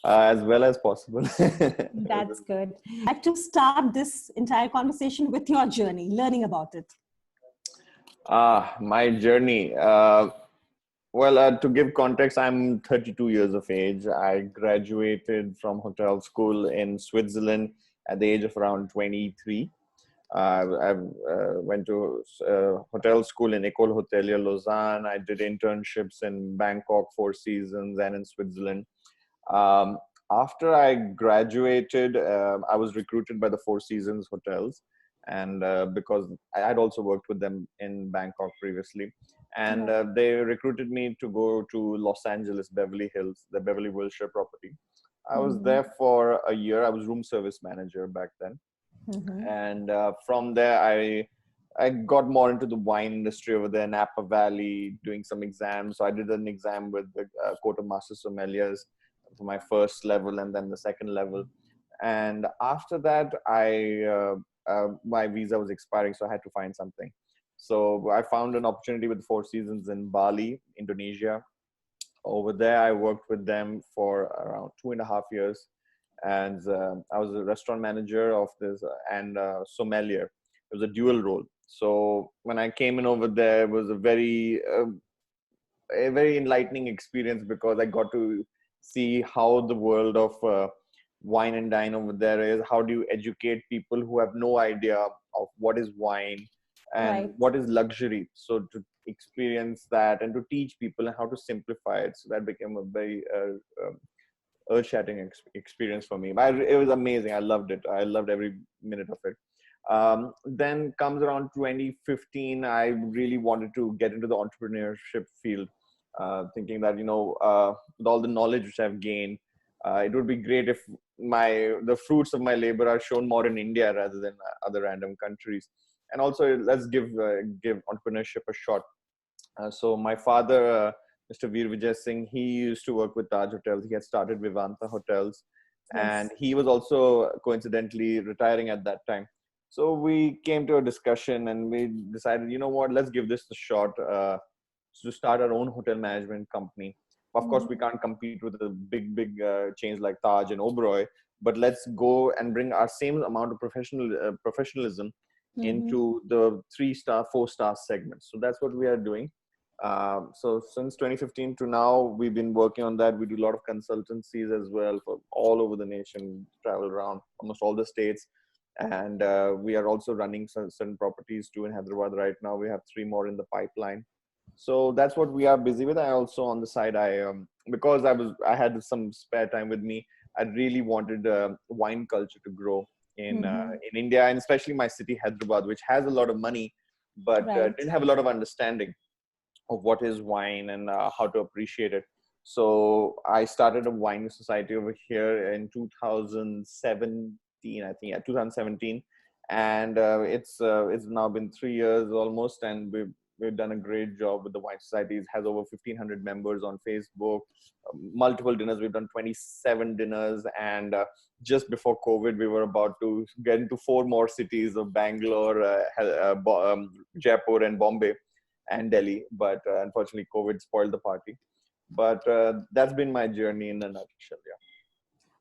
as well as possible. That's good. I'd like to start this entire conversation with your journey, learning about it. My journey. To give context, I'm 32 years of age. I graduated from hotel school in Switzerland at the age of around 23. I went to hotel school in École Hotelière Lausanne. I did internships in Bangkok, Four Seasons, and in Switzerland. Um, After I graduated, I was recruited by the Four Seasons hotels, and because I had also worked with them in Bangkok previously, and they recruited me to go to Los Angeles, Beverly Hills, the Beverly Wilshire property. I was there for a year. I was room service manager back then, and from there I got more into the wine industry over there in Napa Valley, doing some exams. So I did an exam with the Court of Master Sommeliers for my first level, and then the second level. And after that, my visa was expiring, so I had to find something. So I found an opportunity with Four Seasons in Bali, Indonesia. Over there, I worked with them for around 2.5 years, and I was a restaurant manager of this and sommelier. It was a dual role. So when I came in over there, it was a very enlightening experience, because I got to see how the world of wine and dine over there is. How do you educate people who have no idea of what is wine and what is luxury? So to experience that and to teach people how to simplify it. So that became a very earth-shattering experience for me. It was amazing. I loved it. I loved every minute of it. Then comes around 2015, I really wanted to get into the entrepreneurship field, thinking that, with all the knowledge which I've gained, it would be great if the fruits of my labor are shown more in India rather than other random countries. And also, let's give entrepreneurship a shot. So my father, Mr. Suryaveer Singh, he used to work with Taj Hotels. He had started Vivanta Hotels, and he was also coincidentally retiring at that time. So we came to a discussion and we decided, you know what, let's give this a shot, to start our own hotel management company. Of course, we can't compete with the big chains like Taj and Oberoi, but let's go and bring our same amount of professionalism into the 3-star, 4-star segments. So that's what we are doing. So since 2015 to now, we've been working on that. We do a lot of consultancies as well for all over the nation, travel around almost all the states. And we are also running certain properties too in Hyderabad right now. We have 3 more in the pipeline. So that's what we are busy with. I also, on the side, because I had some spare time with me, I really wanted wine culture to grow in India, and especially my city, Hyderabad, which has a lot of money, but didn't have a lot of understanding of what is wine and how to appreciate it. So I started a wine society over here in 2017, I think, 2017, and it's now been 3 years almost, and we've done a great job with the wine society. It has over 1,500 members on Facebook, multiple dinners. We've done 27 dinners, and just before COVID, we were about to get into 4 more cities of Bangalore, Jaipur, and Bombay, and Delhi. But unfortunately, COVID spoiled the party. But that's been my journey in a nutshell. Yeah.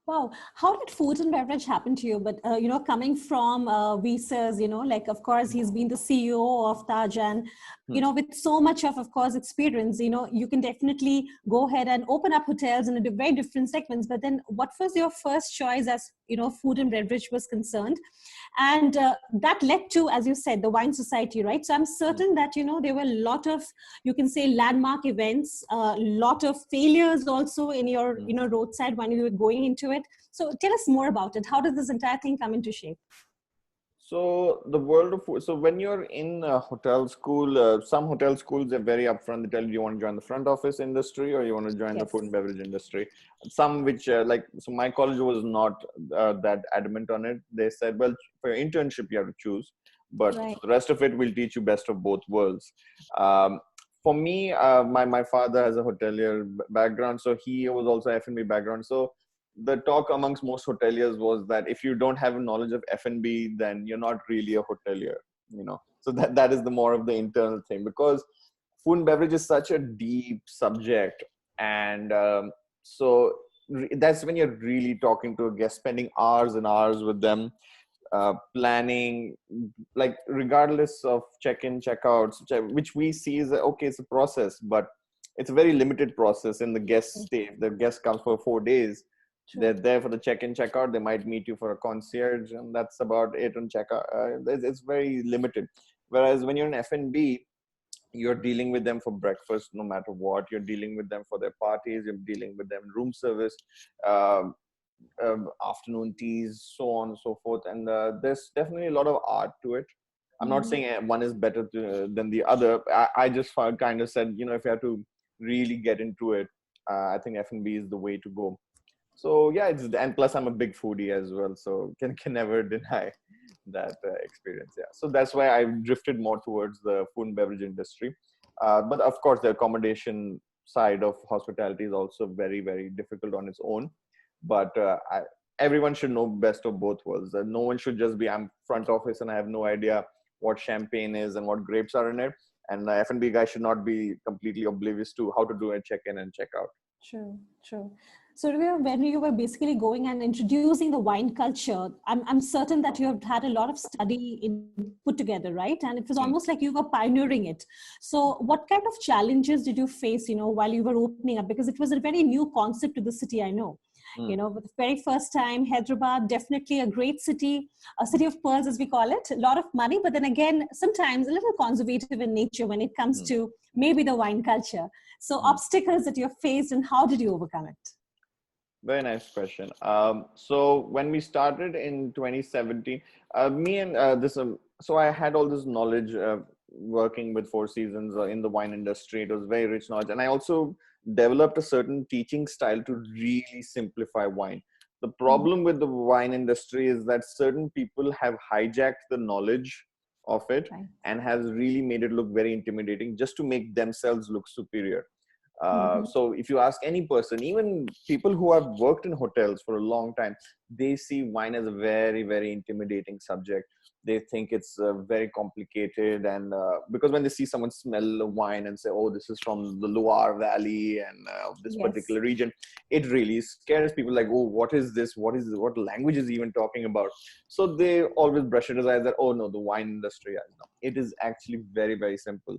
Wow. How did food and beverage happen to you? But, coming from Visas, of course, he's been the CEO of Taj, and, with so much of course, experience, you can definitely go ahead and open up hotels in a very different segments. But then what was your first choice as, food and beverage was concerned? And that led to, as you said, the wine society, right? So I'm certain that, there were a lot of, you can say, landmark events, a lot of failures also in your, roadside when you were going into it. So tell us more about it. How does this entire thing come into shape? So the world of food. So when you're in hotel school, some hotel schools are very upfront. They tell you want to join the front office industry or you want to join the food and beverage industry. Some which so my college was not that adamant on it. They said, well, for your internship you have to choose, but for the rest of it we'll teach you best of both worlds. For me, my father has a hotelier background, so he was also F&B background. So the talk amongst most hoteliers was that if you don't have a knowledge of F&B, then you're not really a hotelier, So that is the more of the internal thing, because food and beverage is such a deep subject. And so that's when you're really talking to a guest, spending hours and hours with them, planning, like regardless of check-in, check-outs, which we see is okay, it's a process, but it's a very limited process in the guest stay. If the guest comes for 4 days, they're there for the check-in, check-out. They might meet you for a concierge, and that's about it on check-out. It's very limited. Whereas when you're in F&B, you're dealing with them for breakfast no matter what. You're dealing with them for their parties. You're dealing with them room service, um, afternoon teas, so on and so forth. And there's definitely a lot of art to it. I'm not saying one is better than the other. I just kind of said, if you have to really get into it, I think F&B is the way to go. So yeah, and plus I'm a big foodie as well, so can never deny that experience. Yeah, so that's why I drifted more towards the food and beverage industry. But of course, the accommodation side of hospitality is also very, very difficult on its own. But everyone should know best of both worlds. No one should just be, I'm front office and I have no idea what champagne is and what grapes are in it. And the F&B guy should not be completely oblivious to how to do a check-in and check-out. True, true. So when you were basically going and introducing the wine culture, I'm certain that you have had a lot of study put together, right? And it was almost like you were pioneering it. So what kind of challenges did you face, while you were opening up? Because it was a very new concept to the city, I know. For the very first time, Hyderabad, definitely a great city, a city of pearls, as we call it, a lot of money, but then again, sometimes a little conservative in nature when it comes to maybe the wine culture. So obstacles that you faced and how did you overcome it? Very nice question. So when we started in 2017, me and so I had all this knowledge working with Four Seasons in the wine industry. It was very rich knowledge. And I also developed a certain teaching style to really simplify wine. The problem with the wine industry is that certain people have hijacked the knowledge of it and has really made it look very intimidating just to make themselves look superior. So if you ask any person, even people who have worked in hotels for a long time, they see wine as a very, very intimidating subject. They think it's very complicated. And because when they see someone smell a wine and say, oh, this is from the Loire Valley and this particular region, it really scares people like, oh, what is this? What language is he even talking about? So they always brush it aside that, oh, no, the wine industry. It is actually very, very simple.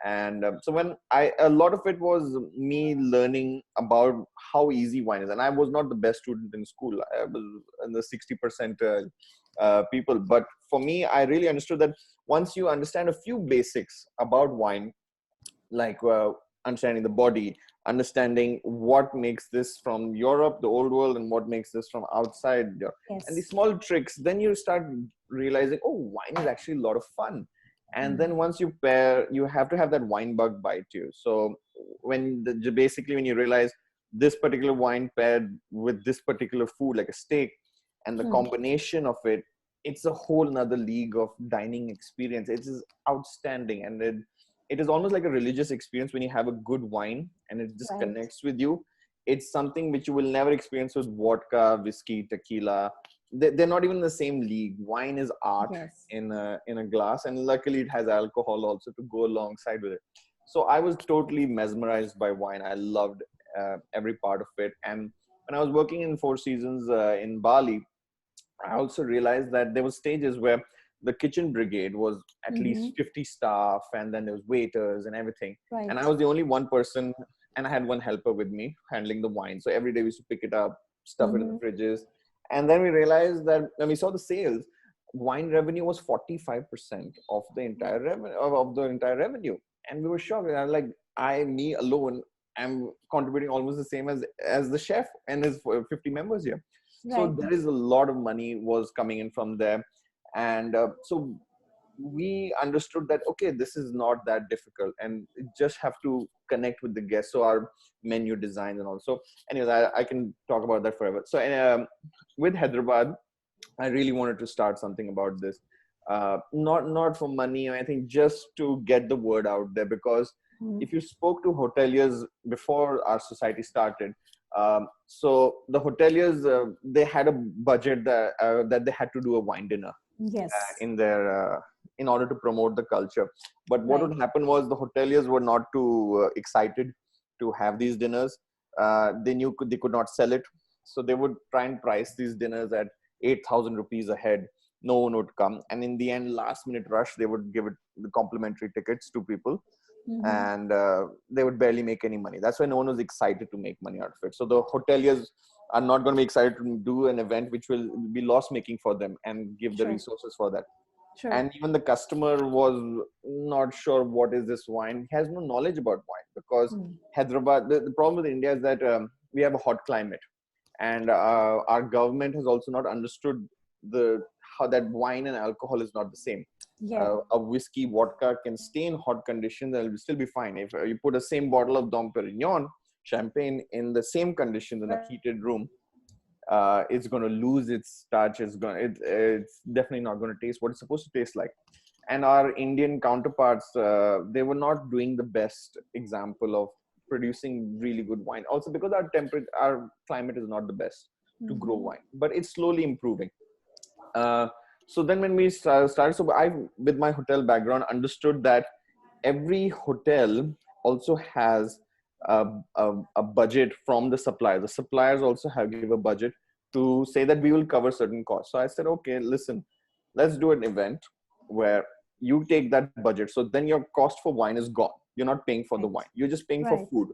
And so when a lot of it was me learning about how easy wine is. And I was not the best student in school. I was in the 60% people. But for me, I really understood that once you understand a few basics about wine, like understanding the body, understanding what makes this from Europe, the old world, and what makes this from outside, and these small tricks, then you start realizing, oh, wine is actually a lot of fun. And then once you pair, you have to have that wine bug bite you. So basically when you realize this particular wine paired with this particular food, like a steak, and the combination of it, it's a whole nother league of dining experience. It is outstanding. And it is almost like a religious experience when you have a good wine and it just connects with you. It's something which you will never experience with vodka, whiskey, tequila. They're not even in the same league. Wine is art in a glass, and luckily it has alcohol also to go alongside with it. So I was totally mesmerized by wine. I loved every part of it. And when I was working in Four Seasons in Bali, I also realized that there were stages where the kitchen brigade was at least 50 staff, and then there was waiters and everything. And I was the only one person, and I had one helper with me handling the wine. So every day we used to pick it up, stuff it in the fridges. And then we realized that when we saw the sales, wine revenue was 45% of the entire revenue. And we were shocked. And I was like, me alone, am contributing almost the same as the chef and his 50 members here. So there is a lot of money was coming in from there. And so we understood that, okay, this is not that difficult, and you just have to connect with the guests. So our menu designs and all. So anyways, I can talk about that forever. So with Hyderabad, I really wanted to start something about this. Not for money or anything, just to get the word out there. Because if you spoke to hoteliers before our society started, so the hoteliers, they had a budget that they had to do a wine dinner in their in order to promote the culture. But what would happen was the hoteliers were not too excited to have these dinners. they knew they could not sell it. So they would try and price these dinners at 8,000 rupees a head. No one would come. And in the end, last minute rush, they would give it the complimentary tickets to people. Mm-hmm. And they would barely make any money. That's why no one was excited to make money out of it. So the hoteliers are not going to be excited to do an event which will be loss making for them and give the Sure. resources for that. Sure. And even the customer was not sure what is this wine. He has no knowledge about wine, because Mm. Hyderabad, the problem with India is that we have a hot climate, and our government has also not understood the how that wine and alcohol is not the same. Yeah. A whiskey, vodka can stay in hot conditions and it will still be fine. If you put the same bottle of Dom Perignon, champagne, in the same conditions in a heated room, it's going to lose its touch. It's definitely not going to taste what it's supposed to taste like. And our Indian counterparts, they were not doing the best example of producing really good wine. Also because our climate is not the best to grow Mm-hmm. wine, but it's slowly improving. Uh, so then when we started, so I, with my hotel background, understood that every hotel also has a budget from the suppliers. The suppliers also give a budget to say that we will cover certain costs. So I said, okay, listen, let's do an event where you take that budget. So then your cost for wine is gone. You're not paying for the Right. wine. You're just paying for Right. food.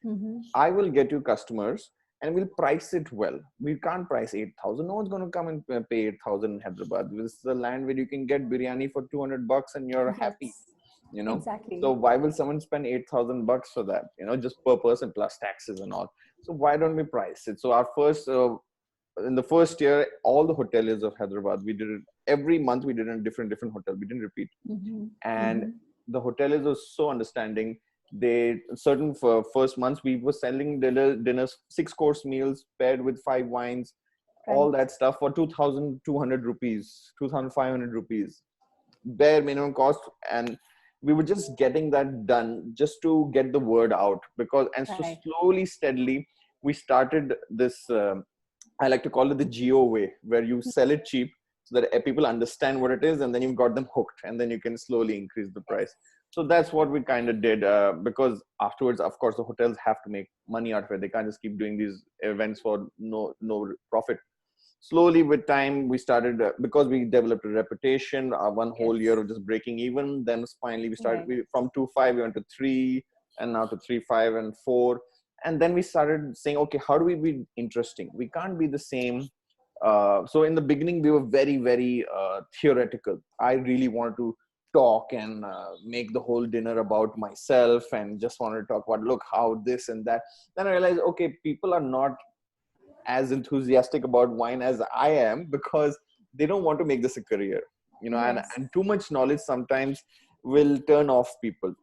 Mm-hmm. I will get you customers and we'll price it well. We can't price 8,000. No one's going to come and pay 8,000 in Hyderabad. This is a land where you can get biryani for 200 bucks and you're happy, Yes. you know. So Exactly. why will someone spend 8,000 bucks for that, you know, just per person plus taxes and all? So why don't we price it? So our first, in the first year, all the hoteliers of Hyderabad, we did it every month. We did it in different hotel. We didn't repeat. Mm-hmm. And Mm-hmm. the hoteliers were so understanding. They certain for first months we were selling dinners, 6 course meals paired with 5 wines, all Right. that stuff for 2,200 rupees, 2,500 rupees, bare minimum cost. And we were just getting that done just to get the word out. Because and so Right. slowly, steadily, we started this. I like to call it the geo way, where you sell it cheap so that people understand what it is, and then you've got them hooked, and then you can slowly increase the price. So that's what we kind of did, because afterwards, of course, the hotels have to make money out of it. They can't just keep doing these events for no profit. Slowly with time, we started, because we developed a reputation, one whole year Yes. of just breaking even. Then finally we started, Right. from 2.5 we went to 3, and now to 3.5 and 4. And then we started saying, okay, how do we be interesting? We can't be the same. So in the beginning, we were very, very theoretical. I really wanted to talk and make the whole dinner about myself, and just wanted to talk about, look how this and that. Then I realized, okay, people are not as enthusiastic about wine as I am, because they don't want to make this a career, you know. Yes. And too much knowledge sometimes will turn off people.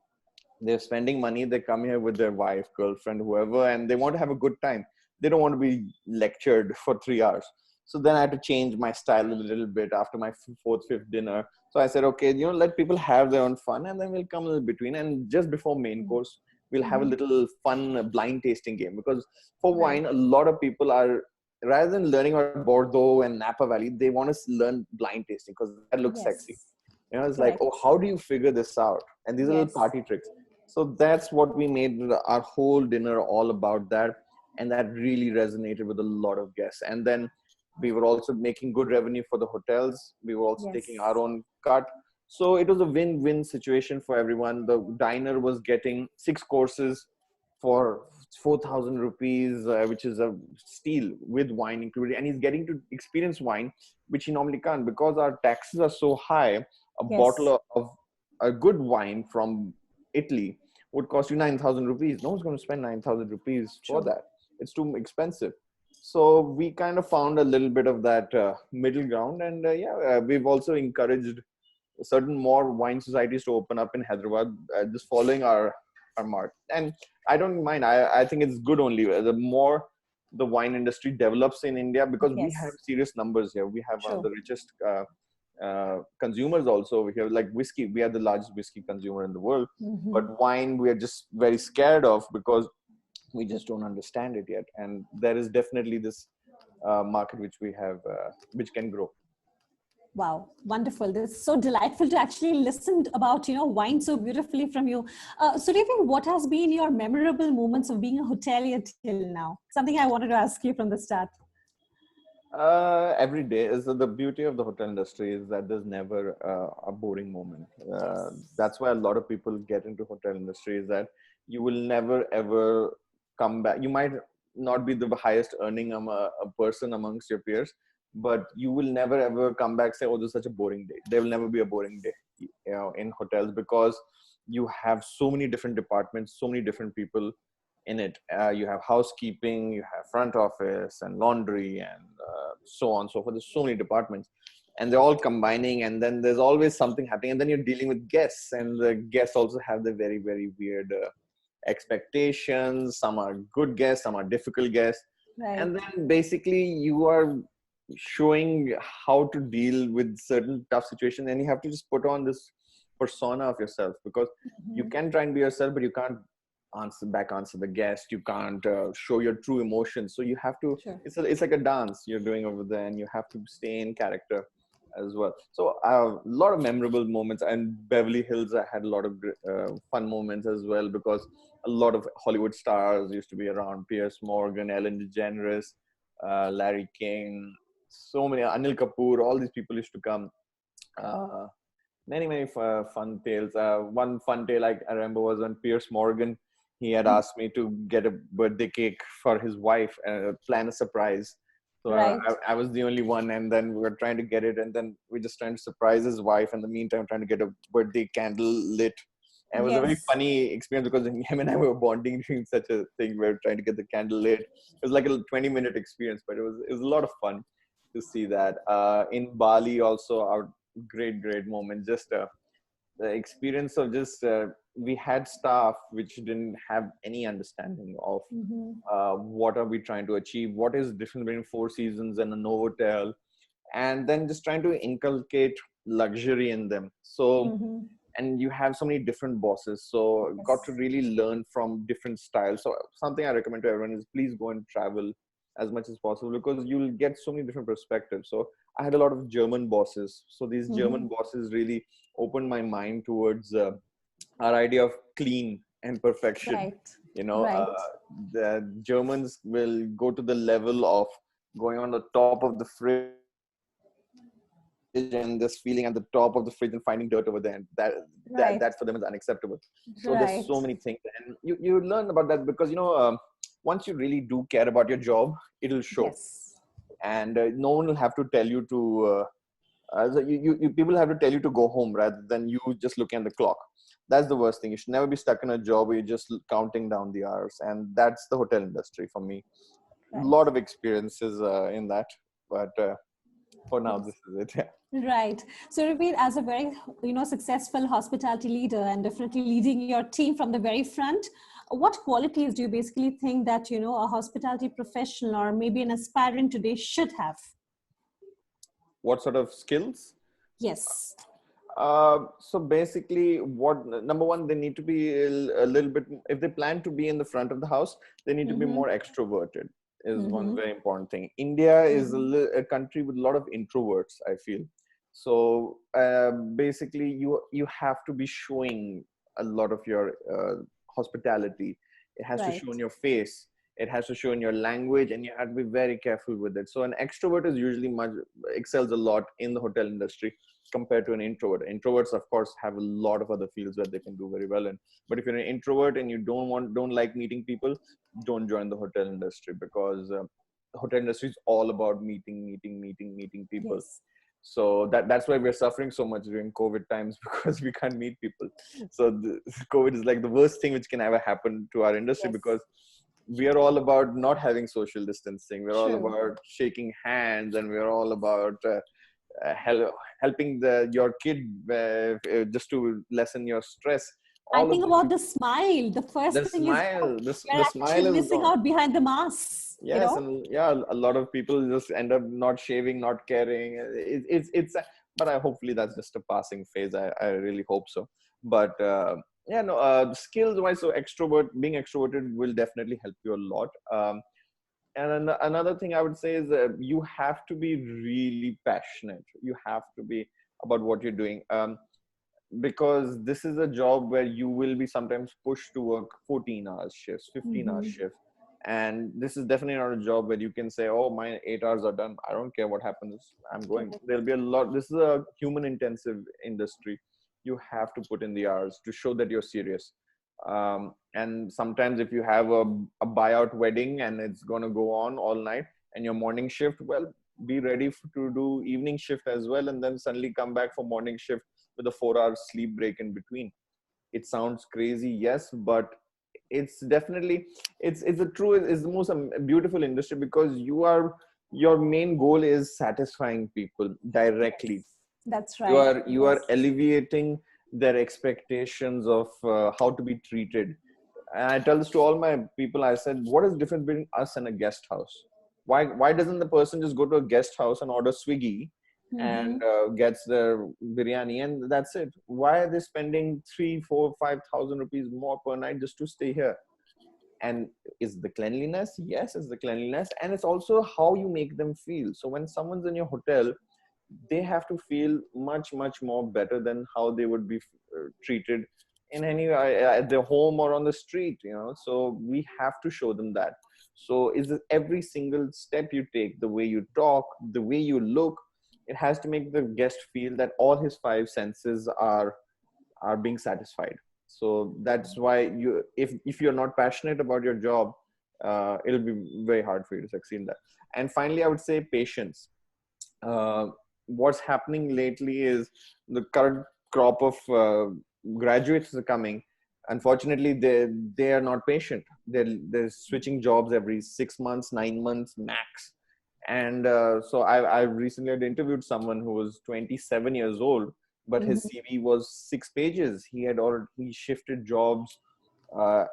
They're spending money, they come here with their wife, girlfriend, whoever, and they want to have a good time. They don't want to be lectured for 3 hours. So then I had to change my style a little bit after my fourth, fifth dinner. So I said, okay, you know, let people have their own fun, and then we'll come in between. And just before main course, we'll have a Mm-hmm. little fun blind tasting game. Because for Right. wine, a lot of people are, rather than learning about Bordeaux and Napa Valley, they want to learn blind tasting because that looks sexy. Yes. You know, it's like, oh, Correct. how do you figure this out? And these are little Yes. party tricks. So that's what we made our whole dinner all about that. And that really resonated with a lot of guests. And then we were also making good revenue for the hotels. We were also taking our Yes. own cut. So it was a win-win situation for everyone. The diner was getting 6 courses for 4,000 rupees, which is a steal with wine included. And he's getting to experience wine, which he normally can't, because our taxes are so high. A Yes. bottle of a good wine from Italy would cost you 9,000 rupees. No one's going to spend 9,000 rupees for True. that. It's too expensive. So we kind of found a little bit of that middle ground. And we've also encouraged certain more wine societies to open up in Hyderabad, just following our mark. And I don't mind. I think it's good only. The more the wine industry develops in India, because we have Yes. serious numbers here. We have one of True. the richest consumers also over here. Like whiskey, we are the largest whiskey consumer in the world. Mm-hmm. But wine, we are just very scared of, because we just don't understand it yet. And there is definitely this market which we have, which can grow. Wow, wonderful. This is so delightful to actually listen about, wine so beautifully from you. Suryaveer, what has been your memorable moments of being a hotelier till now? Something I wanted to ask you from the start. Every day is the beauty of the hotel industry is that there's never a boring moment. Yes. That's why a lot of people get into hotel industry is that you will never ever come back. You might not be the highest earning a person amongst your peers, but you will never ever come back say, "Oh, this is such a boring day." There will never be a boring day, in hotels because you have so many different departments, so many different people in it. You have housekeeping, you have front office and laundry and so on and so forth. There's so many departments and they're all combining, and then there's always something happening, and then you're dealing with guests, and the guests also have the very, very weird expectations. Some are good guests, some are difficult guests. Right. And then basically you are showing how to deal with certain tough situations, and you have to just put on this persona of yourself, because you Mhm. can try and be yourself, but you can't answer the guest. You can't show your true emotions, so you have to, Sure. it's like a dance you're doing over there, and you have to stay in character as well. So a lot of memorable moments, and Beverly Hills I had a lot of fun moments as well, because a lot of Hollywood stars used to be around. Pierce Morgan, Ellen DeGeneres, Larry King, so many, Anil Kapoor, all these people used to come. uh, many fun tales. One fun tale I remember was when Pierce Morgan, he had asked me to get a birthday cake for his wife and plan a surprise. So Right. I was the only one, and then we were trying to get it, and then we just trying to surprise his wife. In the meantime, trying to get a birthday candle lit. And it was a very Yes. funny experience because him and I were bonding during such a thing. We were trying to get the candle lit. It was like a 20-minute experience, but it was a lot of fun to see that. In Bali, also our great moment. Just the experience of just we had staff which didn't have any understanding of Mm-hmm. what are we trying to achieve, what is the difference between Four Seasons and a Novotel, and then just trying to inculcate luxury in them. So, Mm-hmm. and you have so many different bosses, so got to Yes. really learn from different styles. So something I recommend to everyone is please go and travel as much as possible, because you'll get so many different perspectives. So I had a lot of German bosses, so these Mm-hmm. German bosses really opened my mind towards our idea of clean and perfection. Right. you know Right. uh, the Germans will go to the level of going on the top of the fridge and just feeling at the top of the fridge and finding dirt over there, and that for them is unacceptable. Right. So there's so many things, and you Right. learn about that because once you really do care about your job, it'll show. Yes. And no one will have to tell you to people have to tell you to go home rather than you just looking at the clock. That's the worst thing. You should never be stuck in a job where you're just counting down the hours, and that's the hotel industry for me. A Right. lot of experiences in that, but for now Yes. this is it. Yeah. Right. So, Rabir, as a very, successful hospitality leader and definitely leading your team from the very front, what qualities do you basically think that, a hospitality professional or maybe an aspirant today should have? What sort of skills? Yes. So basically, what number one, they need to be a little bit. If they plan to be in the front of the house, they need to be Mm-hmm. more extroverted. Is one Mm-hmm. very important thing. India is Mm-hmm. a country with a lot of introverts, I feel. So basically, you have to be showing a lot of your hospitality. It has to show Right. in your face. It has to show in your language, and you have to be very careful with it. So an extrovert is usually much excels a lot in the hotel industry compared to an introvert. Introverts, of course, have a lot of other fields where they can do very well in. But if you're an introvert and you don't like meeting people, don't join the hotel industry, because the hotel industry is all about meeting people. Yes. So that's why we're suffering so much during COVID times because we can't meet people. So COVID is like the worst thing which can ever happen to our industry, Yes. because we are all about not having social distancing. We're all True. about shaking hands, and we're all about helping your kid just to lessen your stress. I All of think this, about the smile. The first the thing is, smile, we're the actually smile is missing gone. out behind the mask. Yes, and yeah, a lot of people just end up not shaving, not caring. It's but I hopefully that's just a passing phase. I really hope so. But yeah, no, skills wise, so being extroverted will definitely help you a lot. And another thing I would say is you have to be really passionate. You have to be about what you're doing. Because this is a job where you will be sometimes pushed to work 14 hours shifts, 15-hour Mm-hmm. shifts. And this is definitely not a job where you can say, oh, my 8 hours are done, I don't care what happens, I'm going. Correct. There'll be a lot. This is a human intensive industry. You have to put in the hours to show that you're serious. And sometimes if you have a buyout wedding and it's going to go on all night and your morning shift, well, be ready to do evening shift as well, and then suddenly come back for morning shift with a 4 hour sleep break in between. It sounds crazy, yes, but it's definitely, it's a true, it's the most beautiful industry, because your main goal is satisfying people directly. Yes, that's you right. are you are Yes. alleviating their expectations of how to be treated. And I tell this to all my people. I said, what is the difference between us and a guest house? Why doesn't the person just go to a guest house and order Swiggy and Mm-hmm. gets their biryani and that's it? Why are they spending 3, 4, 5,000 rupees more per night just to stay here? And is the cleanliness? Yes, it's the cleanliness, and it's also how you make them feel. So when someone's in your hotel, they have to feel much more better than how they would be treated in any at their home or on the street, so we have to show them that. So is it every single step you take, the way you talk, the way you look, it has to make the guest feel that all his five senses are being satisfied. So that's why if you're not passionate about your job, it'll be very hard for you to succeed in that. And finally, I would say patience. uh, what's happening lately is the current crop of graduates are coming. Unfortunately, they are not patient. They're switching jobs every 6 months, 9 months max. And so I recently had interviewed someone who was 27 years old, but his Mm-hmm. CV was 6 pages. He shifted jobs,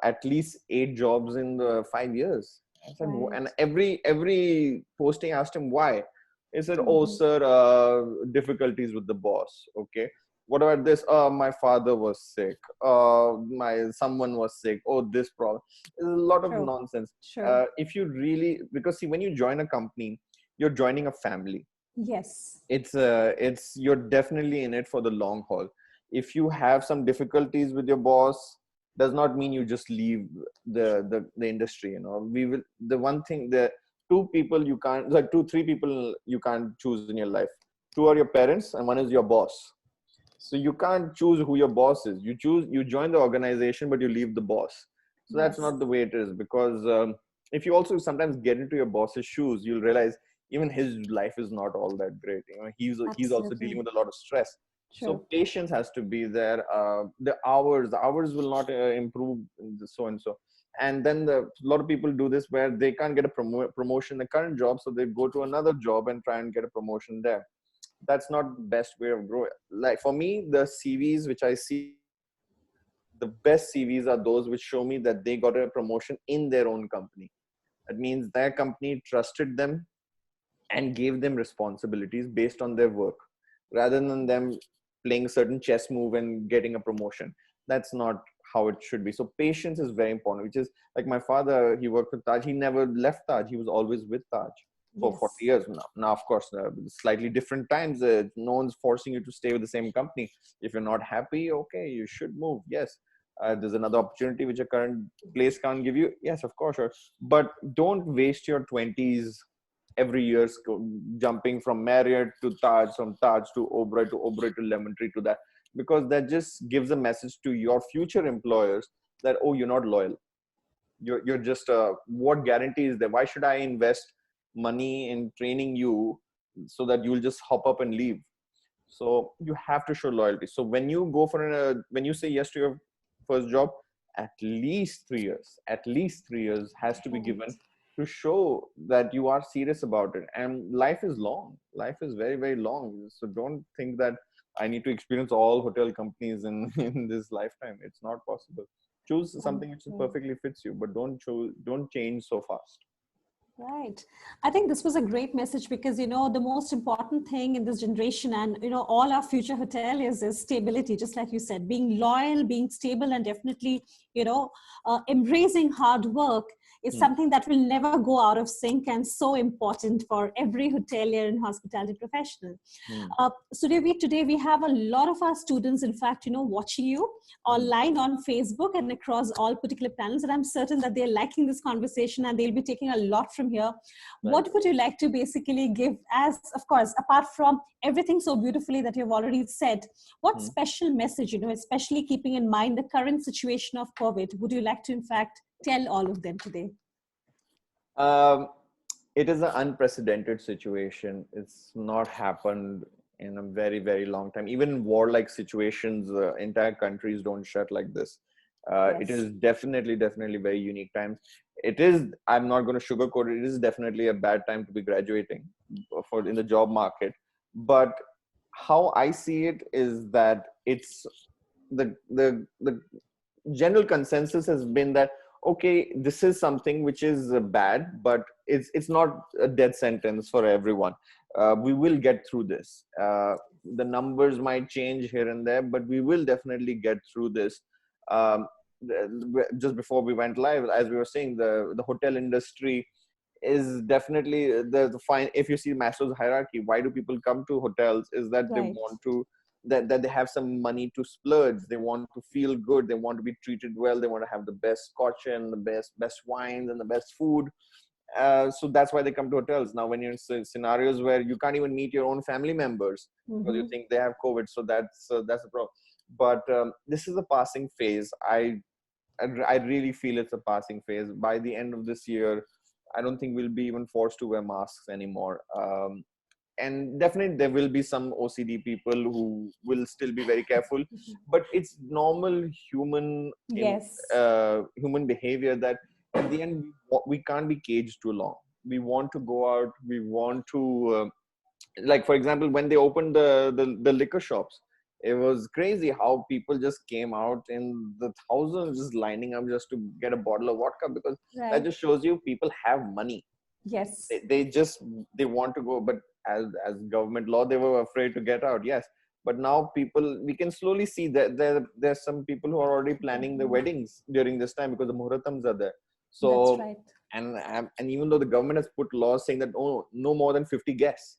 at least 8 jobs in the 5 years. I said, and Right. every posting asked him why. He said, "Oh, Mm-hmm. sir, difficulties with the boss." Okay. What about this? My father was sick. My someone was sick. Oh, this problem. There's a lot of True. nonsense. True. If you really, because see, when you join a company, you're joining a family. Yes. It's you're definitely in it for the long haul. If you have some difficulties with your boss, does not mean you just leave the industry. We will, the one thing, the two people you can't, like two three people you can't choose in your life. Two are your parents and one is your boss. So you can't choose who your boss is. You join the organization but you leave the boss. So that's Yes. not the way it is, because if you also sometimes get into your boss's shoes, you'll realize even his life is not all that great. He's also dealing Absolutely. with a lot of stress. True. So patience has to be there. The hours will not improve, so and so. And then a lot of people do this where they can't get a promotion in the current job, so they go to another job and try and get a promotion there. That's not the best way of growing. Like for me, the CVs which I see, the best CVs are those which show me that they got a promotion in their own company. That means their company trusted them and gave them responsibilities based on their work, rather than them playing a certain chess move and getting a promotion. That's not how it should be. So patience is very important, which is like my father, he worked with Taj. He never left Taj. He was always with Taj for 40 Yes. years now. Now, of course, slightly different times. No one's forcing you to stay with the same company. If you're not happy, okay, you should move. Yes. There's another opportunity which a current place can't give you. Yes, of course, sure. But don't waste your 20s every year jumping from Marriott to Taj, from Taj to Oberoi to Lemon Tree to that, because that just gives a message to your future employers that, oh, you're not loyal. You're just what guarantee is there? Why should I invest money in training you so that you'll just hop up and leave? So you have to show loyalty. So when you go for when you say yes to your first job, at least 3 years has to be given Right. to show that you are serious about it. And life is long. Life is very long. So don't think that I need to experience all hotel companies in in this lifetime. It's not possible. Choose something which Wonderful. perfectly fits you, but don't change so fast. Right. I think this was a great message because, the most important thing in this generation and, all our future hotel is stability, just like you said, being loyal, being stable, and definitely, embracing hard work is Hmm. something that will never go out of sync and so important for every hotelier and hospitality professional. Hmm. Suryaveer, today we have a lot of our students, in fact, watching you Hmm. online on Facebook and across all particular panels. And I'm certain that they're liking this conversation and they'll be taking a lot from here. Right. What would you like to basically give as, of course, apart from everything so beautifully that you've already said, what Hmm. special message, especially keeping in mind the current situation of COVID, would you like to, in fact, tell all of them today? Um, it is an unprecedented situation. It's not happened in a very, very long time. Even in warlike situations, entire countries don't shut like this. It Yes. is definitely very unique times. It is, I'm not going to sugarcoat it, it is definitely a bad time to be graduating for in the job market. But how I see it is that it's the general consensus has been that okay, this is something which is bad, but it's not a death sentence for everyone. We will get through this. The numbers might change here and there, but we will definitely get through this. um, just before we went live, as we were saying, the hotel industry is definitely the fine. If you see Maslow's hierarchy, why do people come to hotels is that they Right. want to, that they have some money to splurge, they want to feel good, they want to be treated well, they want to have the best scotch and the best wines and the best food. So that's why they come to hotels. Now when you're in scenarios where you can't even meet your own family members because you Mm-hmm. think they have COVID, so that's a problem. But this is a passing phase. I really feel it's a passing phase. By the end of this year, I don't think we'll be even forced to wear masks anymore. And definitely there will be some OCD people who will still be very careful, but it's normal Yes. human behavior that at the end we can't be caged too long. We want to go out. We want to like for example, when they opened the liquor shops, it was crazy how people just came out in the thousands just lining up just to get a bottle of vodka, because that Right. just shows you people have money. Yes. They just they want to go, but as government law they were afraid to get out. Yes, but now people, we can slowly see that there's some people who are already planning the Mhm. weddings during this time because the muhurtams are there. That's So right. and even though the government has put laws saying that oh, no more than 50 guests,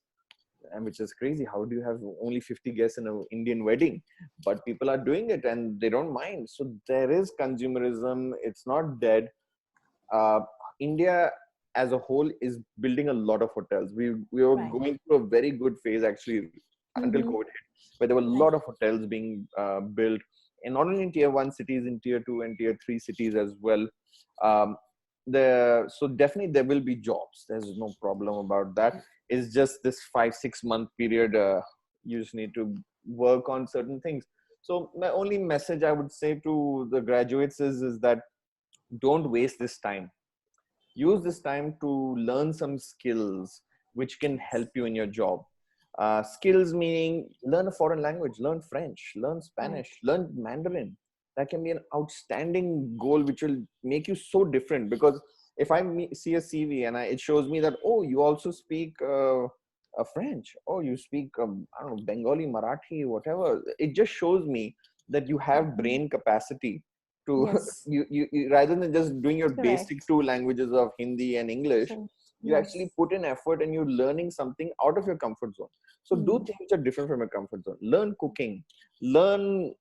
and which is crazy. How do you have only 50 guests in an Indian wedding? But people are doing it and they don't mind. So there is consumerism. It's not dead. uh, India as a whole is building a lot of hotels. We were Right. going through a very good phase actually until Mm-hmm. COVID hit, where there were a Right. lot of hotels being built, and not only in tier one cities, in tier two and tier three cities as well. Um, so definitely there will be jobs. There's no problem about that. It's just this 5-6 month period. You just need to work on certain things. So my only message I would say to the graduates is that don't waste this time. Use this time to learn some skills which can help Yes. you in your job. Skills meaning learn a foreign language, learn French, learn Right. Spanish, learn Mandarin. That can be an outstanding goal which will make you so different, because if I see a CV and it shows me that oh, you also speak French, oh, you speak I don't know, Bengali, Marathi, whatever, it just shows me that you have Mm-hmm. brain capacity to Yes. you rather than just doing your basic Correct. two languages of Hindi and English, True. you actually Yes. put in effort and you're learning something out of your comfort zone. So do Mm. things which are different from your comfort zone. Learn cooking, learn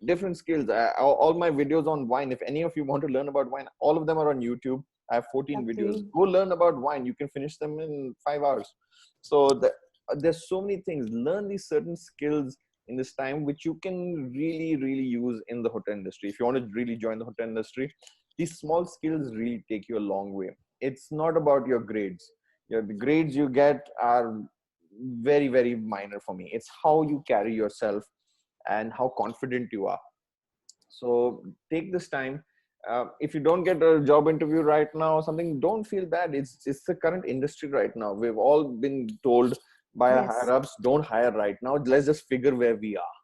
different skills. All my videos on wine, if any of you want to learn about wine, all of them are on YouTube. I have 14 videos. Lovely. Go learn about wine. You can finish them in 5 hours. So there's so many things. Learn these certain skills in this time, which you can really use in the hotel industry. If you want to really join the hotel industry, these small skills really take you a long way. It's not about your grades. The grades you get are very minor for me. It's how you carry yourself and how confident you are. So take this time. If you don't get a job interview right now or something, don't feel bad. It's the current industry right now. We've all been told by our higher Yes. ups, don't hire right now. Let's just figure where we are,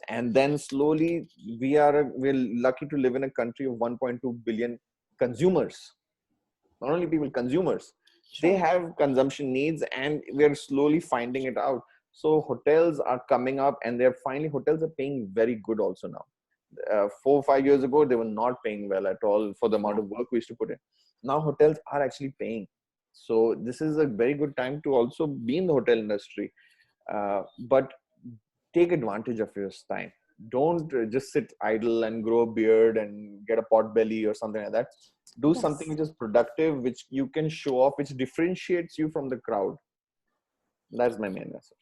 and then slowly we're lucky to live in a country of 1.2 billion consumers. Not only people, consumers. They Sure. have consumption needs, and we're slowly finding it out. So hotels are coming up, and hotels are paying very good also now. 4 or 5 years ago, they were not paying well at all for the amount Yeah. of work we used to put in. now hotels are actually paying. So this is a very good time to also be in the hotel industry. But take advantage of your time. Don't just sit idle and grow a beard and get a pot belly or something like that. Do something Yes. which is productive, which you can show off, which differentiates you from the crowd. That's my main message.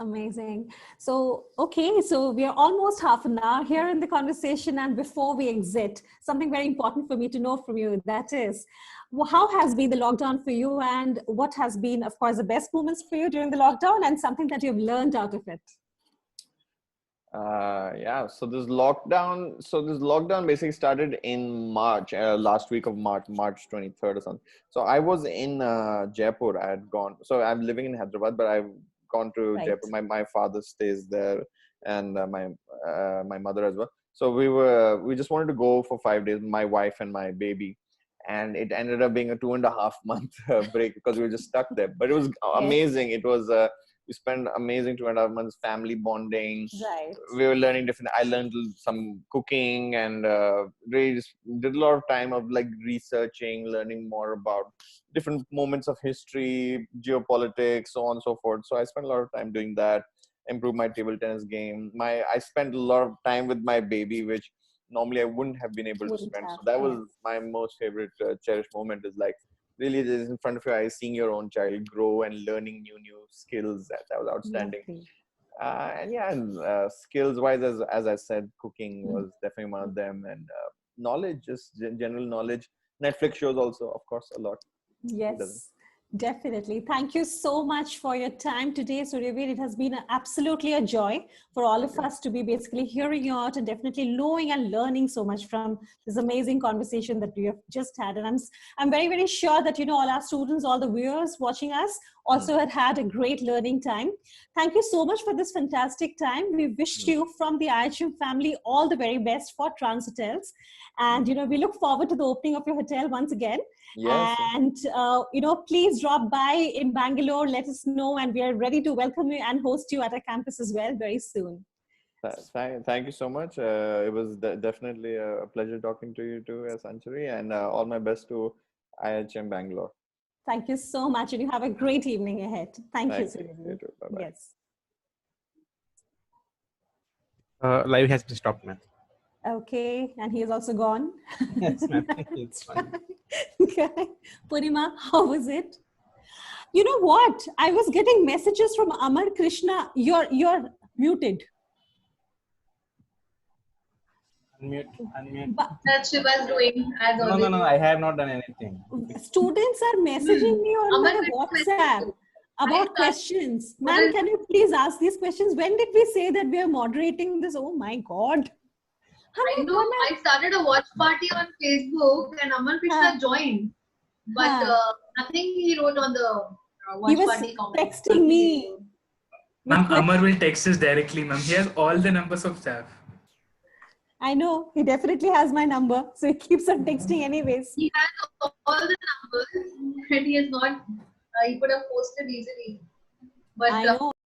Amazing. So, okay, so we are almost half an hour here in the conversation. And before we exit, something very important for me to know from you, that is, how has been the lockdown for you? And what has been, of course, the best moments for you during the lockdown and something that you've learned out of it? Yeah, so this lockdown basically started in March, last week of March 23rd or something. So I was in Jaipur. I had gone, so I'm living in Hyderabad, but I've gone to Right. Jaipur. My father stays there, and my mother as well. So we just wanted to go for 5 days, my wife and my baby, and it ended up being a 2.5 month break because we were just stuck there. But it was Yes. amazing. It was we spent amazing 2.5 months family bonding. Right. We were learning different. I learned some cooking, and really just did a lot of time of like researching, learning more about different moments of history, geopolitics, so on and so forth. So I spent a lot of time doing that. Improve my table tennis game. I spent a lot of time with my baby, which normally I wouldn't have been able to Wouldn't spend. have. So that Yes. was my most favorite cherished moment. Is like really just in front of your eyes, seeing your own child grow and learning new skills. That was outstanding. Lovely. And yeah, and skills wise, as I said, cooking Mm. was definitely one of them, and knowledge, just general knowledge. Netflix shows also, of course, a lot. Who doesn't? Yes, definitely. Thank you so much for your time today, Suryaveer. It has been absolutely a joy for all of Okay. us to be basically hearing you out and definitely knowing and learning so much from this amazing conversation that we have just had. And I'm very, very sure that, all our students, all the viewers watching us also had a great learning time. Thank you so much for this fantastic time. We wish you from the IHM family all the very best for Trance Hotels. And, we look forward to the opening of your hotel once again. Yes. And please drop by in Bangalore, let us know, and we are ready to welcome you and host you at our campus as well very soon. Thank you so much. It was definitely a pleasure talking to you too, Sanchari, and all my best to IHM Bangalore. Thank you so much, and you have a great evening ahead. Thank you, Thank you. Suryaveer. You too. Bye bye. Yes. Live has been stopped, ma'am. Okay, and he is also gone. Yes, ma'am. It's fine. Okay. Purima, how was it? You know what? I was getting messages from Amar Krishna. You're muted. Unmute. But That she was doing as No, always. I have not done anything. students are messaging me on Aman my will message WhatsApp you. about I questions. what Ma'am, is- can you please ask these questions? When did we say that we are moderating this? Oh my God. I know I started a watch party on Facebook and Aman Krishna joined, but nothing he wrote on the He watch was party comment. texting me. Ma'am, Amar will text us directly, ma'am. He has all the numbers of staff. I know. He definitely has my number. So he keeps on texting anyways. He has all the numbers and he is not, he could have posted easily. But I know.